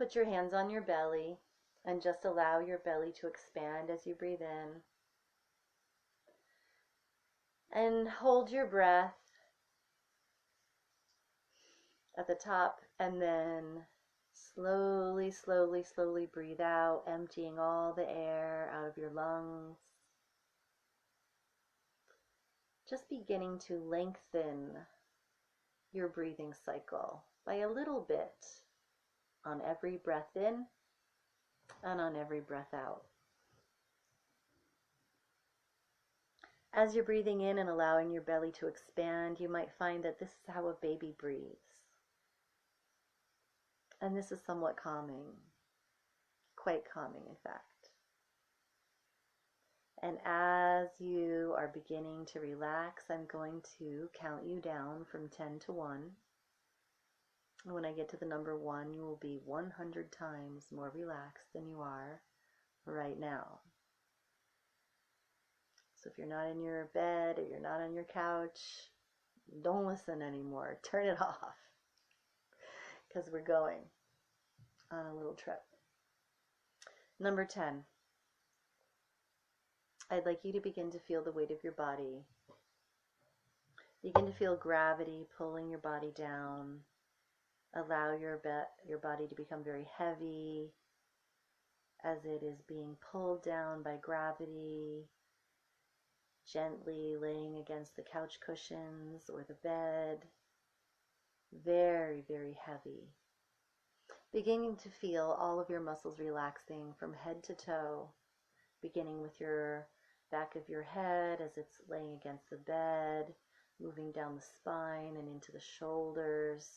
Put your hands on your belly and just allow your belly to expand as you breathe in. And hold your breath at the top, and then slowly, slowly, slowly breathe out, emptying all the air out of your lungs. Just beginning to lengthen your breathing cycle by a little bit on every breath in and on every breath out. As you're breathing in and allowing your belly to expand, you might find that this is how a baby breathes. And this is somewhat calming, quite calming in fact. And as you are beginning to relax, I'm going to count you down from 10 to 1. And when I get to the number 1, you will be 100 times more relaxed than you are right now. So if you're not in your bed or you're not on your couch, don't listen anymore. Turn it off, because we're going on a little trip. Number 10. I'd like you to begin to feel the weight of your body. Begin to feel gravity pulling your body down. Allow your body to become very heavy as it is being pulled down by gravity, gently laying against the couch cushions or the bed. Very, very heavy. Beginning to feel all of your muscles relaxing from head to toe, beginning with your back of your head as it's laying against the bed, moving down the spine and into the shoulders.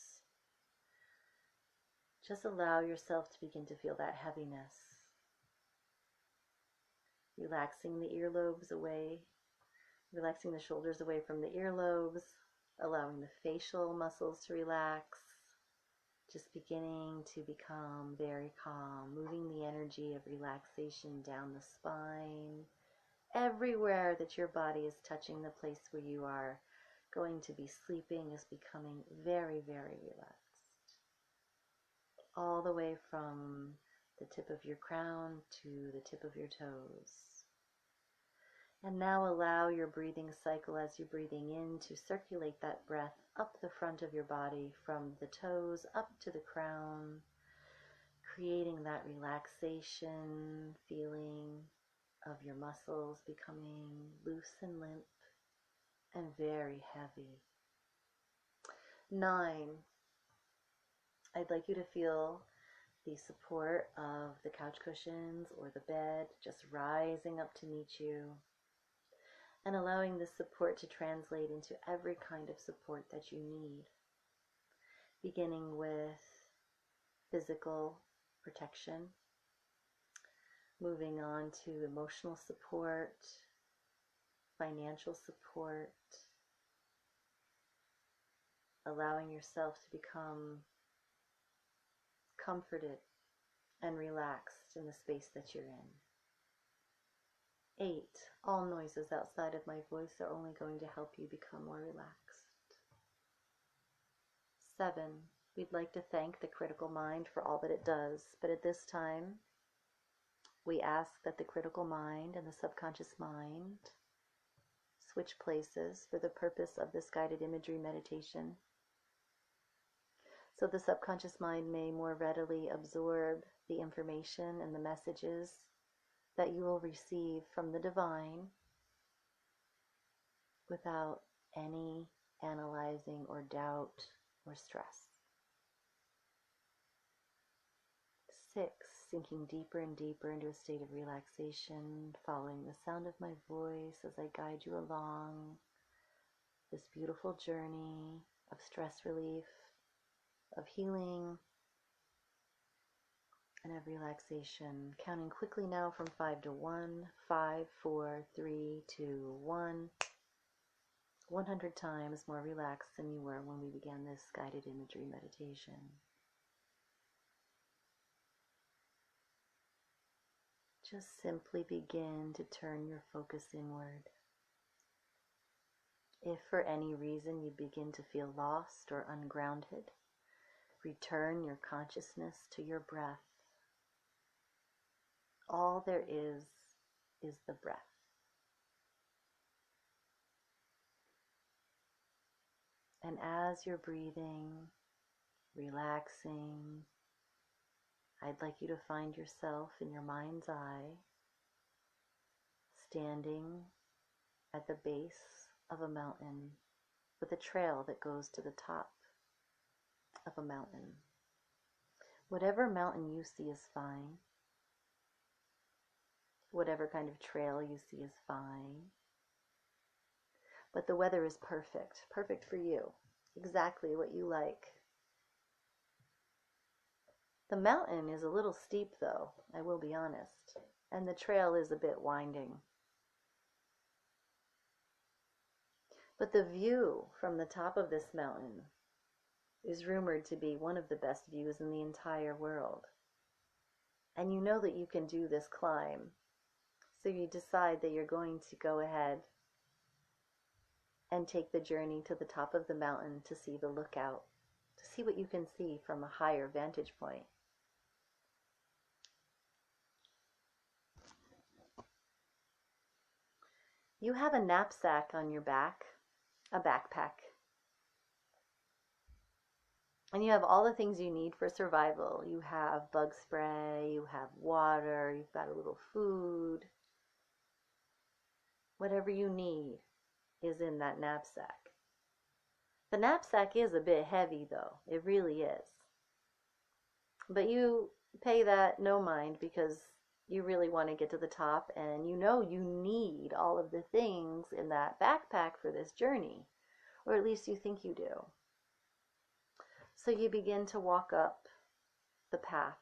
Just allow yourself to begin to feel that heaviness. Relaxing the earlobes away, relaxing the shoulders away from the earlobes, allowing the facial muscles to relax. Just beginning to become very calm, moving the energy of relaxation down the spine. Everywhere that your body is touching the place where you are going to be sleeping is becoming very, very relaxed. All the way from the tip of your crown to the tip of your toes. And now allow your breathing cycle as you're breathing in to circulate that breath up the front of your body from the toes up to the crown, creating that relaxation feeling of your muscles becoming loose and limp and very heavy. 9. I'd like you to feel the support of the couch cushions or the bed just rising up to meet you, and allowing this support to translate into every kind of support that you need, beginning with physical protection, moving on to emotional support, financial support, allowing yourself to become comforted and relaxed in the space that you're in. 8. All noises outside of my voice are only going to help you become more relaxed. 7. We'd like to thank the critical mind for all that it does, but at this time, we ask that the critical mind and the subconscious mind switch places for the purpose of this guided imagery meditation, so the subconscious mind may more readily absorb the information and the messages that you will receive from the divine without any analyzing or doubt or stress. 6. Sinking deeper and deeper into a state of relaxation, following the sound of my voice as I guide you along this beautiful journey of stress relief, of healing, and of relaxation. Counting quickly now from 5 to 1. 5, 4, 3, 2, 1. 100 times more relaxed than you were when we began this guided imagery meditation. Just simply begin to turn your focus inward. If for any reason you begin to feel lost or ungrounded, Return your consciousness to your breath. All there is the breath. And as you're breathing, relaxing, I'd like you to find yourself in your mind's eye, standing at the base of a mountain with a trail that goes to the top of a mountain. Whatever mountain you see is fine. Whatever kind of trail you see is fine. But the weather is perfect, perfect for you, exactly what you like. The mountain is a little steep though, I will be honest, and the trail is a bit winding. But the view from the top of this mountain is rumored to be one of the best views in the entire world. And you know that you can do this climb, so you decide that you're going to go ahead and take the journey to the top of the mountain to see the lookout, to see what you can see from a higher vantage point. You have a knapsack on your back, a backpack. And you have all the things you need for survival. You have bug spray, you have water, you've got a little food. Whatever you need is in that knapsack. The knapsack is a bit heavy though, it really is. But you pay that no mind because you really want to get to the top and you know you need all of the things in that backpack for this journey, or at least you think you do. So you begin to walk up the path,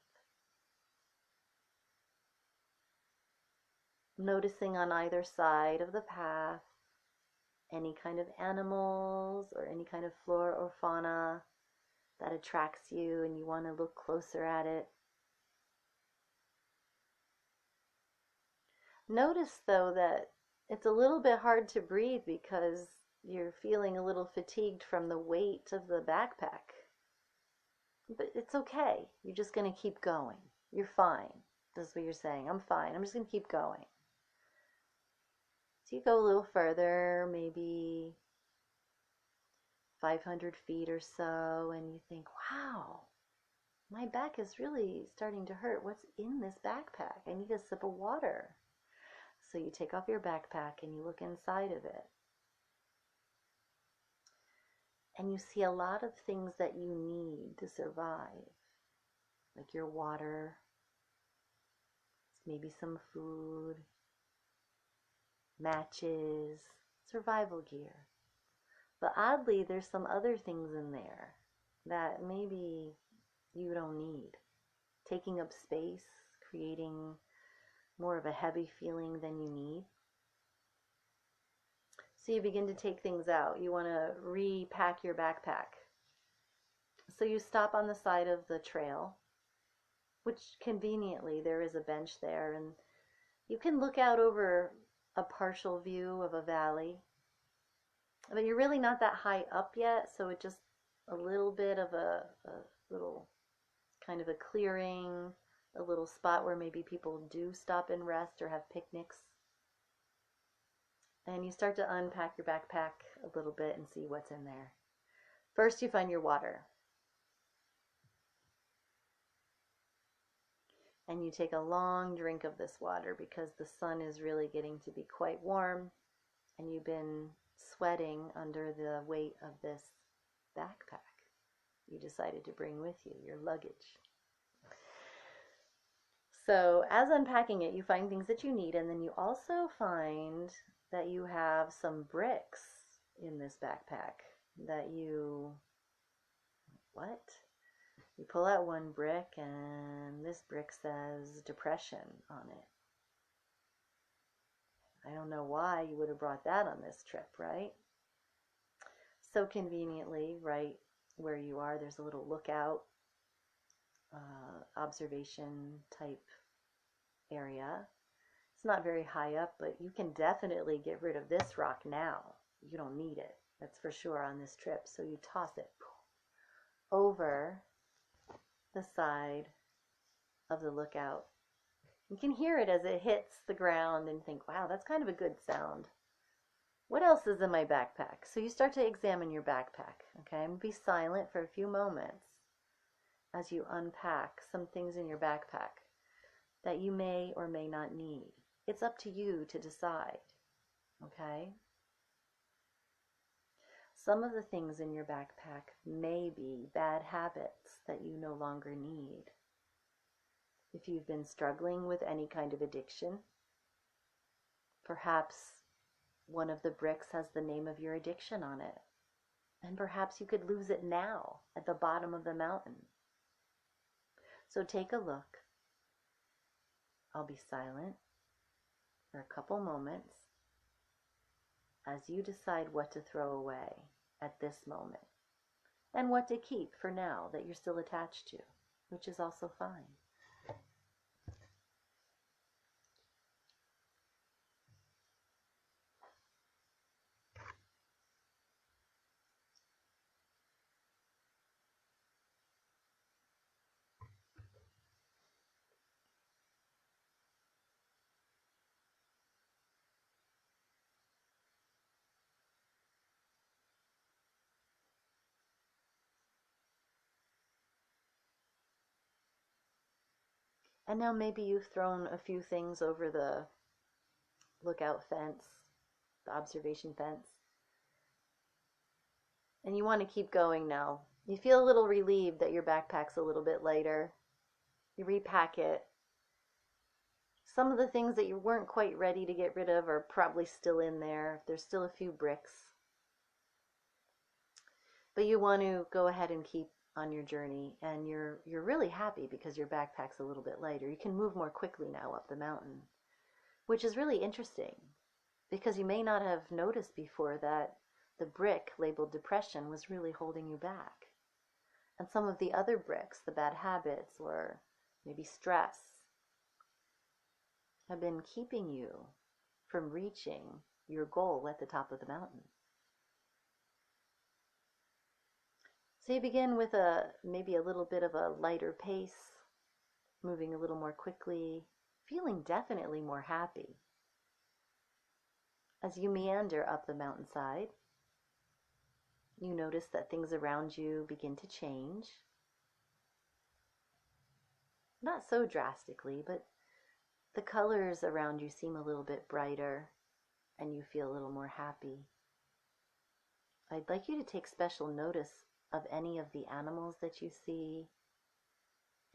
noticing on either side of the path any kind of animals or any kind of flora or fauna that attracts you and you want to look closer at it. Notice though that it's a little bit hard to breathe because you're feeling a little fatigued from the weight of the backpack. But it's okay. You're just going to keep going. You're fine. This is what you're saying. I'm fine. I'm just going to keep going. So you go a little further, maybe 500 feet or so, and you think, wow, my back is really starting to hurt. What's in this backpack? I need a sip of water. So you take off your backpack and you look inside of it. And you see a lot of things that you need to survive, like your water, maybe some food, matches, survival gear. But oddly, there's some other things in there that maybe you don't need, taking up space, creating more of a heavy feeling than you need. So you begin to take things out. You want to repack your backpack. So you stop on the side of the trail, which conveniently there is a bench there, and you can look out over a partial view of a valley. But you're really not that high up yet, so it's just a little bit of a little kind of a clearing, a little spot where maybe people do stop and rest or have picnics. And you start to unpack your backpack a little bit and see what's in there. First, you find your water. And you take a long drink of this water because the sun is really getting to be quite warm and you've been sweating under the weight of this backpack you decided to bring with you, your luggage. So as unpacking it, you find things that you need, and then you also find that you have some bricks in this backpack that you, what? You pull out one brick and this brick says depression on it. I don't know why you would have brought that on this trip, right? So conveniently, right where you are, there's a little lookout, observation type area. It's not very high up, but you can definitely get rid of this rock now. You don't need it, that's for sure, on this trip. So you toss it over the side of the lookout. You can hear it as it hits the ground and think, wow, that's kind of a good sound. What else is in my backpack? So you start to examine your backpack, okay? And be silent for a few moments as you unpack some things in your backpack that you may or may not need. It's up to you to decide, okay? Some of the things in your backpack may be bad habits that you no longer need. If you've been struggling with any kind of addiction, perhaps one of the bricks has the name of your addiction on it, and perhaps you could lose it now at the bottom of the mountain. So take a look. I'll be silent for a couple moments as you decide what to throw away at this moment and what to keep for now that you're still attached to, which is also fine. And now maybe you've thrown a few things over the lookout fence, the observation fence, and you want to keep going now. You feel a little relieved that your backpack's a little bit lighter. You repack it. Some of the things that you weren't quite ready to get rid of are probably still in there. There's still a few bricks. But you want to go ahead and keep on your journey, and you're really happy because your backpack's a little bit lighter. You can move more quickly now up the mountain, which is really interesting because you may not have noticed before that the brick labeled depression was really holding you back. And some of the other bricks, the bad habits or maybe stress, have been keeping you from reaching your goal at the top of the mountain. So you begin with maybe a little bit of a lighter pace, moving a little more quickly, feeling definitely more happy. As you meander up the mountainside, you notice that things around you begin to change. Not so drastically, but the colors around you seem a little bit brighter and you feel a little more happy. I'd like you to take special notice of any of the animals that you see,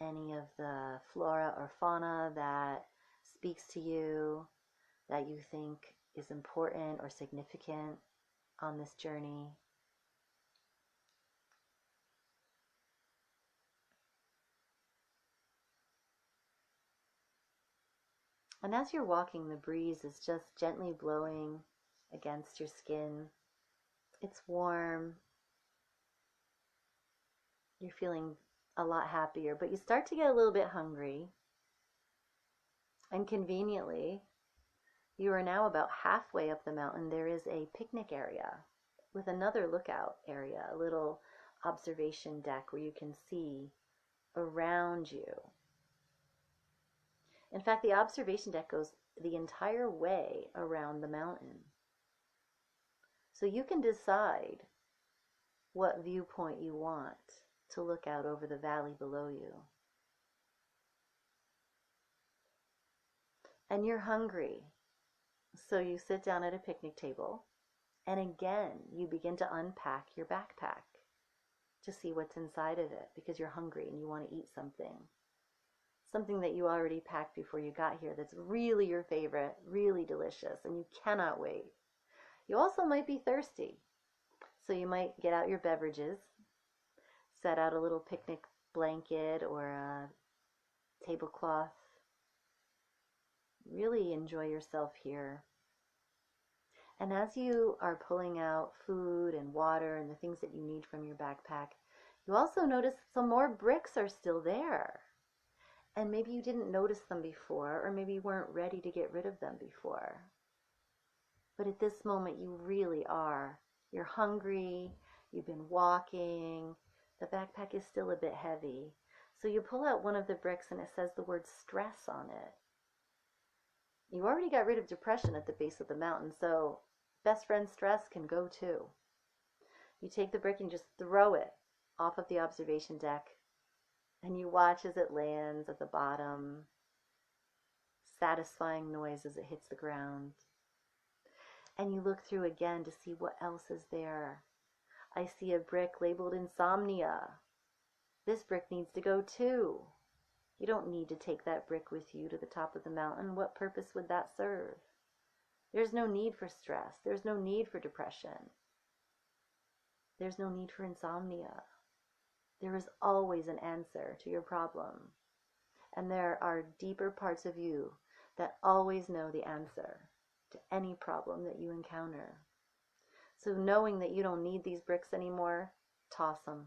any of the flora or fauna that speaks to you, that you think is important or significant on this journey. And as you're walking, the breeze is just gently blowing against your skin. It's warm. You're feeling a lot happier, but you start to get a little bit hungry. And conveniently, you are now about halfway up the mountain. There is a picnic area with another lookout area, a little observation deck where you can see around you. In fact, the observation deck goes the entire way around the mountain. So you can decide what viewpoint you want to look out over the valley below you. And you're hungry, so you sit down at a picnic table, and again, you begin to unpack your backpack to see what's inside of it because you're hungry and you want to eat something. Something that you already packed before you got here that's really your favorite, really delicious, and you cannot wait. You also might be thirsty, so you might get out your beverages, set out a little picnic blanket or a tablecloth. Really enjoy yourself here. And as you are pulling out food and water and the things that you need from your backpack, you also notice some more bricks are still there. And maybe you didn't notice them before, or maybe you weren't ready to get rid of them before. But at this moment, you really are. You're hungry, you've been walking, the backpack is still a bit heavy. So you pull out one of the bricks and it says the word stress on it. You already got rid of depression at the base of the mountain, so best friend stress can go too. You take the brick and just throw it off of the observation deck, and you watch as it lands at the bottom, satisfying noise as it hits the ground. And you look through again to see what else is there. I see a brick labeled insomnia. This brick needs to go too. You don't need to take that brick with you to the top of the mountain. What purpose would that serve? There's no need for stress. There's no need for depression. There's no need for insomnia. There is always an answer to your problem. And there are deeper parts of you that always know the answer to any problem that you encounter. So knowing that you don't need these bricks anymore, toss them.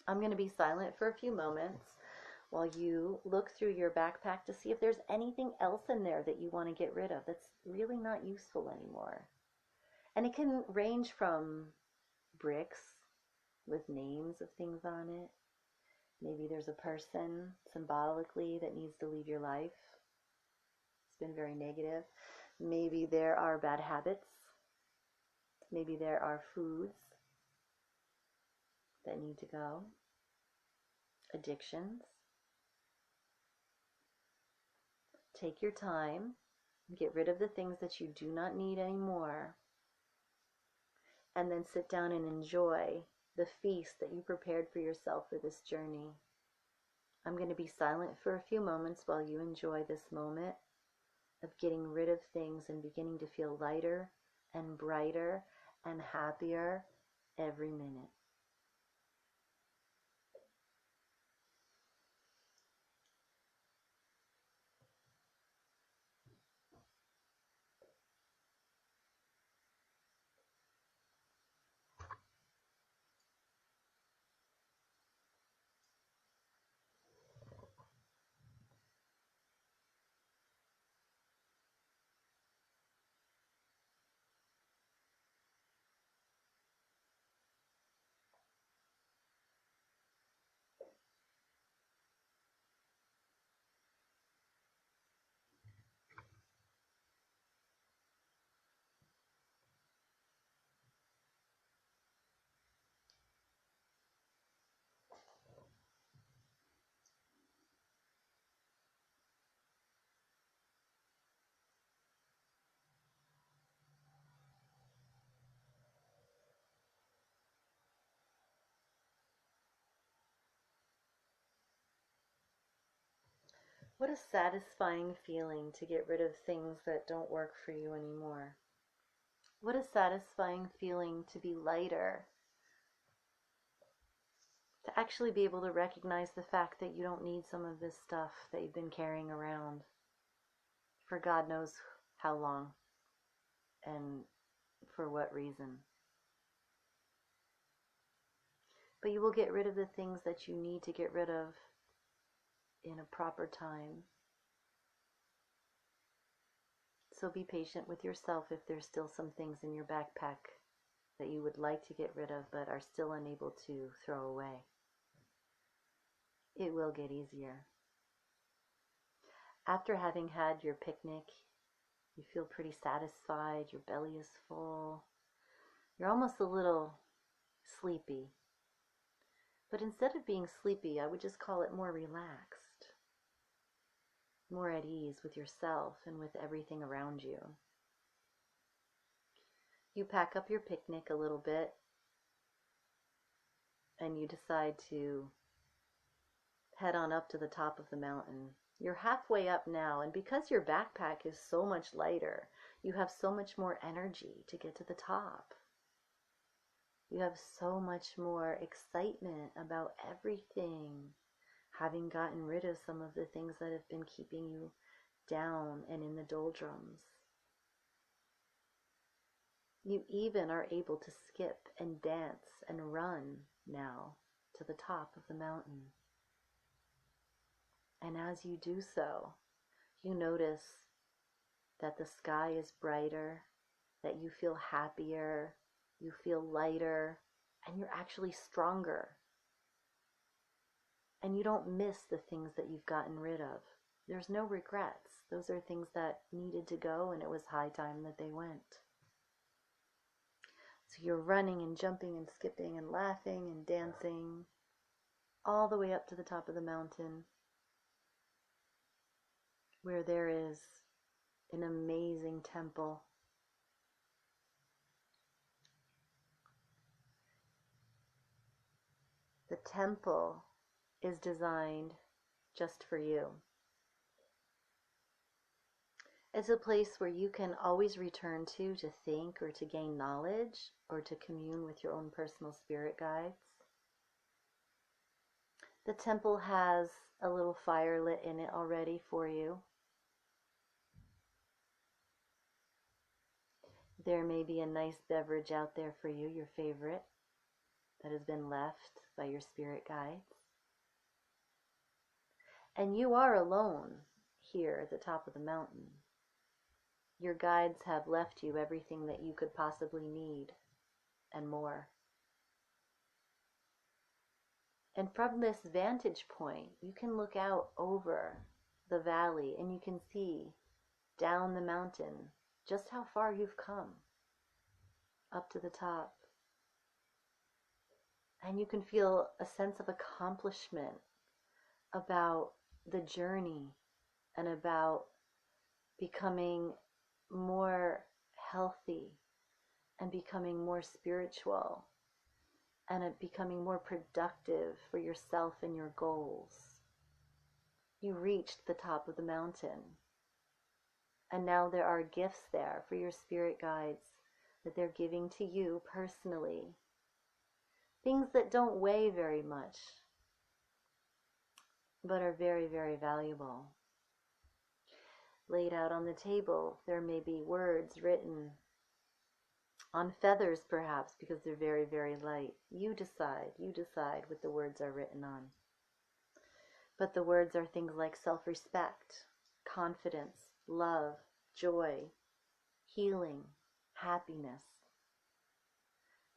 I'm going to be silent for a few moments while you look through your backpack to see if there's anything else in there that you want to get rid of that's really not useful anymore. And it can range from bricks with names of things on it. Maybe there's a person symbolically that needs to leave your life. It's been very negative. Maybe there are bad habits. Maybe there are foods that need to go. Addictions. Take your time. Get rid of the things that you do not need anymore. And then sit down and enjoy the feast that you prepared for yourself for this journey. I'm going to be silent for a few moments while you enjoy this moment of getting rid of things and beginning to feel lighter and brighter and happier every minute. What a satisfying feeling to get rid of things that don't work for you anymore. What a satisfying feeling to be lighter. To actually be able to recognize the fact that you don't need some of this stuff that you've been carrying around for God knows how long and for what reason. But you will get rid of the things that you need to get rid of in a proper time. So be patient with yourself if there's still some things in your backpack that you would like to get rid of but are still unable to throw away. It will get easier. After having had your picnic, you feel pretty satisfied, your belly is full, you're almost a little sleepy. But instead of being sleepy, I would just call it more relaxed, more at ease with yourself and with everything around you. You pack up your picnic a little bit and you decide to head on up to the top of the mountain. You're halfway up now, and because your backpack is so much lighter, you have so much more energy to get to the top. You have so much more excitement about everything, having gotten rid of some of the things that have been keeping you down and in the doldrums. You even are able to skip and dance and run now to the top of the mountain. And as you do so, you notice that the sky is brighter, that you feel happier, you feel lighter, and you're actually stronger. And you don't miss the things that you've gotten rid of. There's no regrets. Those are things that needed to go, and it was high time that they went. So you're running and jumping and skipping and laughing and dancing all the way up to the top of the mountain, where there is an amazing temple. The temple is designed just for you. It's a place where you can always return to think or to gain knowledge or to commune with your own personal spirit guides. The temple has a little fire lit in it already for you. There may be a nice beverage out there for you, your favorite, that has been left by your spirit guides. And you are alone here at the top of the mountain. Your guides have left you everything that you could possibly need and more. And from this vantage point, you can look out over the valley and you can see down the mountain just how far you've come up to the top. And you can feel a sense of accomplishment about the journey and about becoming more healthy and becoming more spiritual and becoming more productive for yourself and your goals. You reached the top of the mountain, and now there are gifts there for your spirit guides that they're giving to you personally. Things that don't weigh very much, but are very, very valuable. Laid out on the table, there may be words written on feathers perhaps, because they're very, very light. You decide what the words are written on. But the words are things like self-respect, confidence, love, joy, healing, happiness.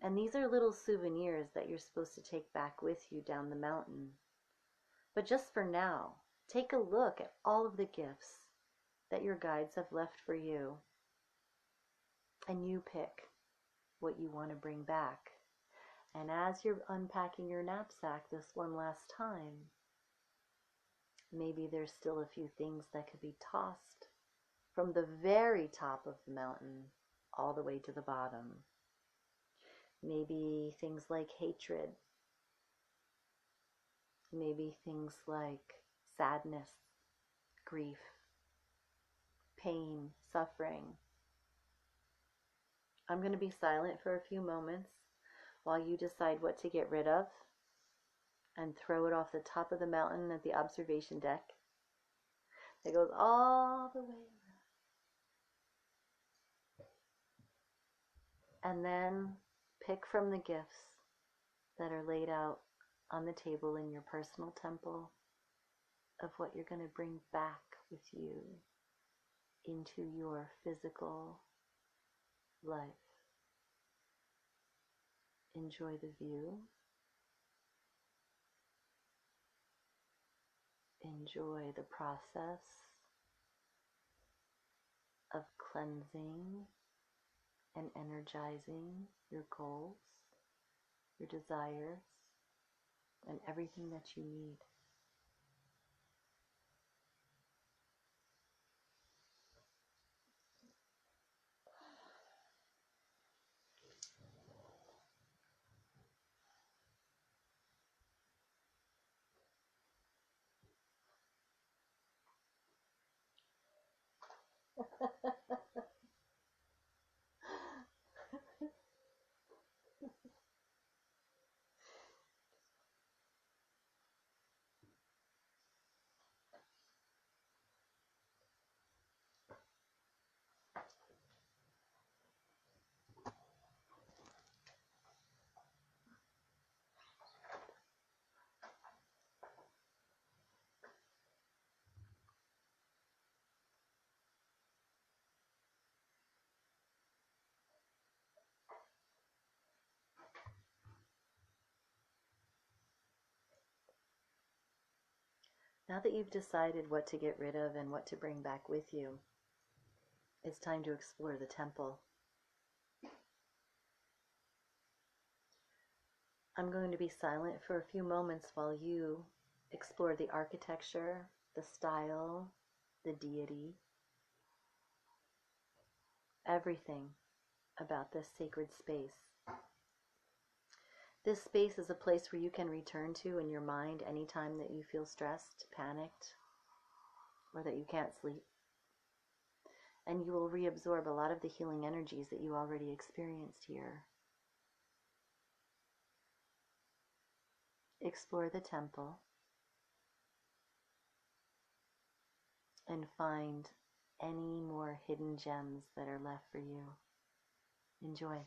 And these are little souvenirs that you're supposed to take back with you down the mountain. But just for now, take a look at all of the gifts that your guides have left for you. And you pick what you want to bring back. And as you're unpacking your knapsack this one last time, maybe there's still a few things that could be tossed from the very top of the mountain all the way to the bottom. Maybe things like hatred. Maybe things like sadness, grief, pain, suffering. I'm going to be silent for a few moments while you decide what to get rid of and throw it off the top of the mountain at the observation deck. It goes all the way around. And then pick from the gifts that are laid out on the table in your personal temple of what you're going to bring back with you into your physical life. Enjoy the view. Enjoy the process of cleansing and energizing your goals, your desires, and everything that you need. Now that you've decided what to get rid of and what to bring back with you, it's time to explore the temple. I'm going to be silent for a few moments while you explore the architecture, the style, the deity, everything about this sacred space. This space is a place where you can return to in your mind anytime that you feel stressed, panicked, or that you can't sleep. And you will reabsorb a lot of the healing energies that you already experienced here. Explore the temple and find any more hidden gems that are left for you. Enjoy.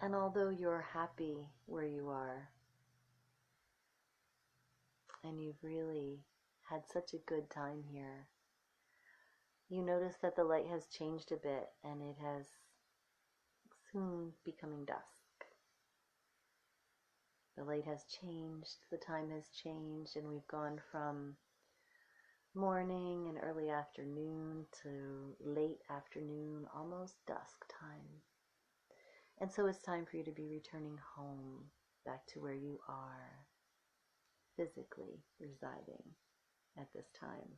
And although you're happy where you are, and you've really had such a good time here, you notice that the light has changed a bit and it has soon becoming dusk. The light has changed, the time has changed, and we've gone from morning and early afternoon to late afternoon, almost dusk time. And so it's time for you to be returning home, back to where you are physically residing at this time.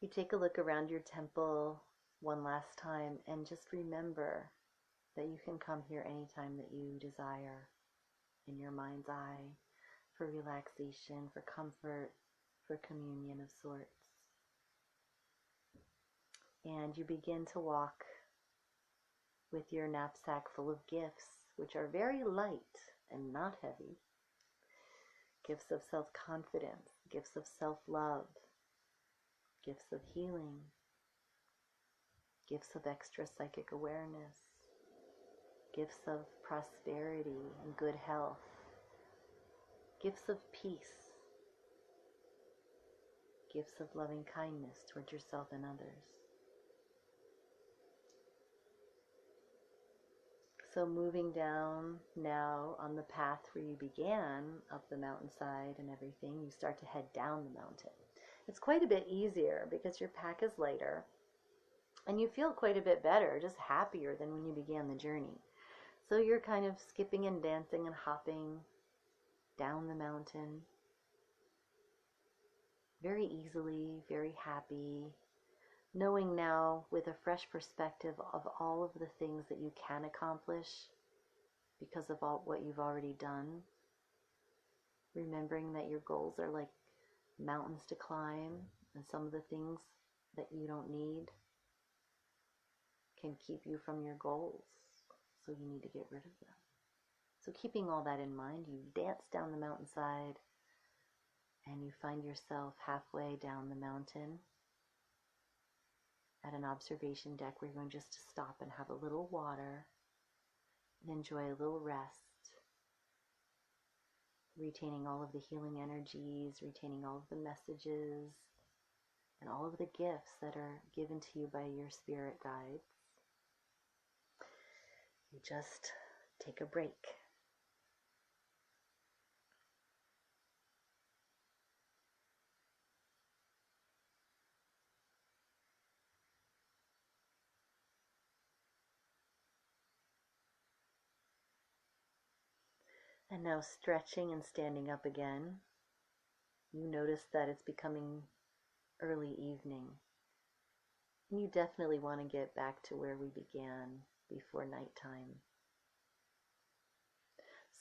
You take a look around your temple one last time and just remember that you can come here anytime that you desire in your mind's eye for relaxation, for comfort, for communion of sorts. And you begin to walk with your knapsack full of gifts, which are very light and not heavy. Gifts of self-confidence, gifts of self-love, gifts of healing, gifts of extra psychic awareness, gifts of prosperity and good health, gifts of peace, gifts of loving kindness towards yourself and others. So moving down now on the path where you began, up the mountainside and everything, you start to head down the mountain. It's quite a bit easier because your pack is lighter and you feel quite a bit better, just happier than when you began the journey. So you're kind of skipping and dancing and hopping down the mountain very easily, very happy, knowing now with a fresh perspective of all of the things that you can accomplish because of all what you've already done. Remembering that your goals are like mountains to climb, and some of the things that you don't need can keep you from your goals, so you need to get rid of them. So keeping all that in mind, you dance down the mountainside and you find yourself halfway down the mountain at an observation deck where you're going just to stop and have a little water and enjoy a little rest, retaining all of the healing energies, retaining all of the messages, and all of the gifts that are given to you by your spirit guides. You just take a break. And now stretching and standing up again, you notice that it's becoming early evening. You definitely want to get back to where we began before nighttime.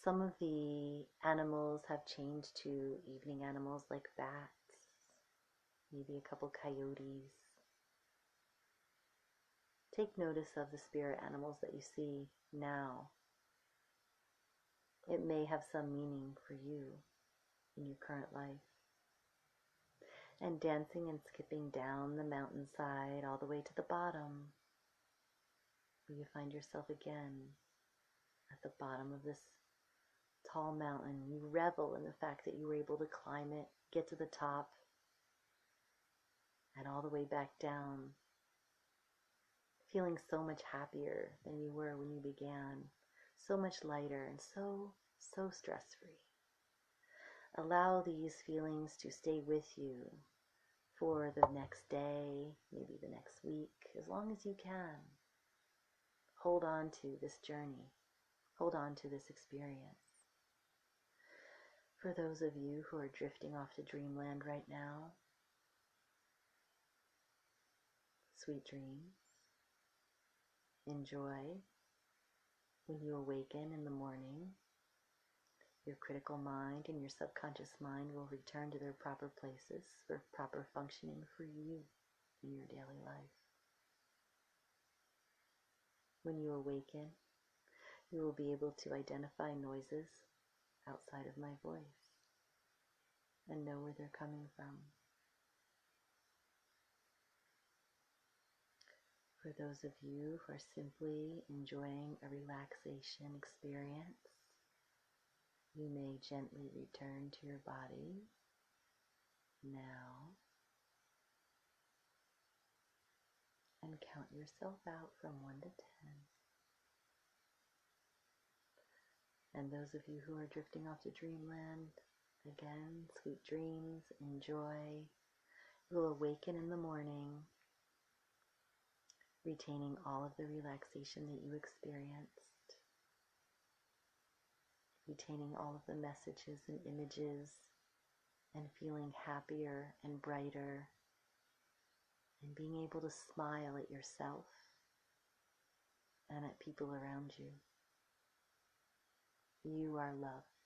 Some of the animals have changed to evening animals like bats, maybe a couple coyotes. Take notice of the spirit animals that you see now. It may have some meaning for you in your current life. And dancing and skipping down the mountainside all the way to the bottom, where you find yourself again at the bottom of this tall mountain. You revel in the fact that you were able to climb it, get to the top, and all the way back down, feeling so much happier than you were when you began, so much lighter and so stress-free. Allow these feelings to stay with you for the next day, maybe the next week, as long as you can. Hold on to this journey. Hold on to this experience. For those of you who are drifting off to dreamland right now, sweet dreams. Enjoy. When you awaken in the morning, your critical mind and your subconscious mind will return to their proper places for proper functioning for you in your daily life. When you awaken, you will be able to identify noises outside of my voice and know where they're coming from. For those of you who are simply enjoying a relaxation experience, you may gently return to your body now and count yourself out from 1 to 10. And those of you who are drifting off to dreamland, again, sweet dreams, enjoy. You will awaken in the morning, retaining all of the relaxation that you experienced, retaining all of the messages and images, and feeling happier and brighter, and being able to smile at yourself and at people around you. You are loved.